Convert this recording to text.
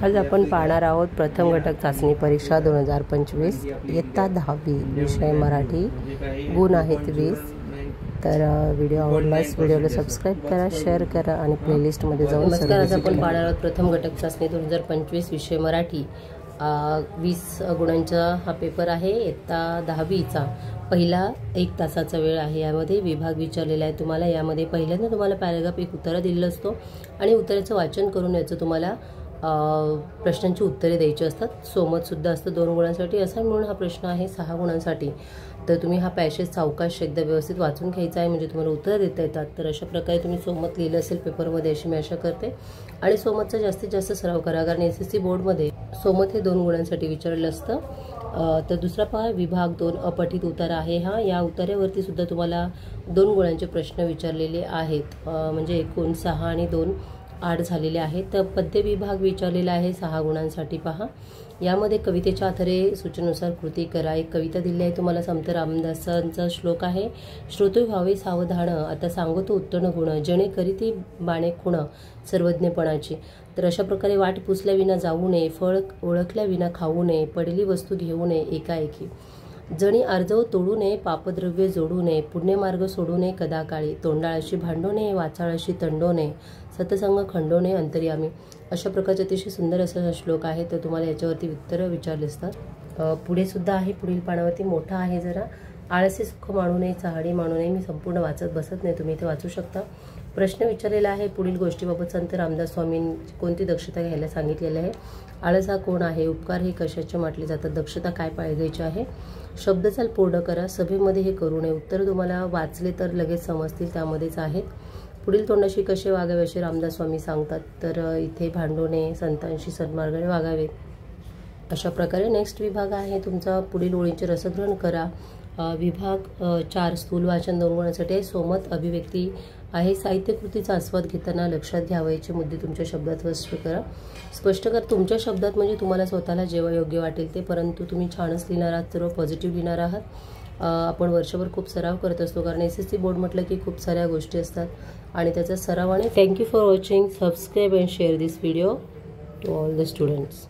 आज आपण पाहणार आहोत प्रथम घटक चाचणी परीक्षा 2025 इयत्ता 10वी विषय मराठी, गुण आहेत 20। तर व्हिडिओ आवडल्यास व्हिडिओला सबस्क्राइब करा, शेअर करा आणि प्लेलिस्टमध्ये जाऊन नमस्कार। आज आपण पाहणार आहोत प्रथम घटक चाचणी 2025 विषय मराठी 20 गुणांचा हा पेपर आहे। इयत्ता 10वीचा पहिला 1 तासाचा वेळ आहे। यामध्ये विभाग विचारलेला आहे तुम्हाला। यामध्ये पहिल्यांदा तुम्हाला पॅराग्राफ एक उत्तर दिलेलं असतो आणि उत्तराचं वाचन करून याचं तुम्हाला प्रश्नांची उत्तरे द्यायची असतात। सोमत सुद्धा असतं 2 गुणांसाठी। असा म्हणून हा प्रश्न आहे 6 गुणांसाठी। तर तुम्ही हा पॅसेज सावकाश एकदा व्यवस्थित वाचून घ्यायचा आहे, म्हणजे तुम्हाला उत्तर देता येतात। तर अशा प्रकारे तुम्ही सोमत लिहिलं असेल पेपरमध्ये अशी मी आशा करते। आणि सोमतचा जास्तीत जास्त सराव करा, कारण एसएससी बोर्डमध्ये सोमत हे 2 गुणांसाठी विचारलेलं असतं। तर दुसरा पहा, विभाग 2 अपठित उतारा आहे हा। या उतार्यावरती सुद्धा तुम्हाला 2 गुणांचे प्रश्न विचारलेले आहेत, म्हणजे एकूण 6 आणि 2 8 झालेले आहेत। तर पद्य विभाग विचारलेला आहे 6 गुणांसाठी। पहा, यामध्ये कवितेच्या आधारे सूचनेनुसार कृती करा। एक कविता दिली आहे तुम्हाला, संत रामदासांचा श्लोक आहे। श्रोते व्हावे सावधान, आता सांगतो उत्तम गुण, जणे करीती बाणे खुण सर्वज्ञपणाची। तर अशा प्रकारे वाट पुसल्या विना जाऊ नये, फळ ओळखल्या विना खाऊ नये, पडली वस्तू घेऊ नये एकाएकी, जणी आर्जव तोडू नये, पापद्रव्य जोडू नये, पुण्यमार्ग सोडू नये कदाकाळी, तोंडाळाशी भांडू नये, वाचाळाशी तंडू नये, सतसंग खंडू नये अंतर्यामी। अशा प्रकारचे अतिशय सुंदर असा श्लोक आहे। तर तुम्हाला याच्यावरती उत्तरं विचारले असतात। पुढे सुद्धा आहे, पुढील पानावरती मोठा आहे जरा। आळसे सुख मानू नये, चहाडी मानू नये। मी संपूर्ण वाचत बसत नाही, तुम्ही इथे वाचू शकता। प्रश्न विचारलेला आहे पुढील गोष्टीबाबत संत रामदास स्वामींची कोणती दक्षता घ्यायला सांगितलेलं आहे। आळस हा कोण आहे, उपकार हे कशाचे म्हटले जातात, दक्षता काय पाळायची आहे, शब्दचाल पूर्ण करा, सभेमध्ये हे करू नये। उत्तर तुम्हाला वाचले तर लगेच समजतील, त्यामध्येच आहेत। पुढील तोंडाशी कसे वागावे असे रामदास स्वामी सांगतात। तर इथे भांडू नये, संतांशी सन्मार्गाने वागावे, अशा प्रकारे। नेक्स्ट विभाग आहे तुमचा, पुढील ओळींचे रसग्रहण करा। विभाग 4 स्थूल वाचन 2 गुणांसाठी आहे। सोमत अभिव्यक्ती आहे। साहित्य कृतीचा आस्वाद घेताना लक्षात घ्यावयाचे मुद्दे तुमच्या शब्दात स्पष्ट करा। स्पष्ट कर तुमच्या शब्दात, म्हणजे तुम्हाला स्वतःला जेव्हा योग्य वाटेल ते, परंतु तुम्ही छानच लिहिणार आहात, सर्व पॉझिटिव्ह लिहिणार आहात। आपण वर्षभर खूप सराव करत असतो, कारण एसएससी बोर्ड म्हटलं की खूप साऱ्या गोष्टी असतात आणि त्याचा सराव आहे। Thank you for watching, subscribe and share this video to all the students.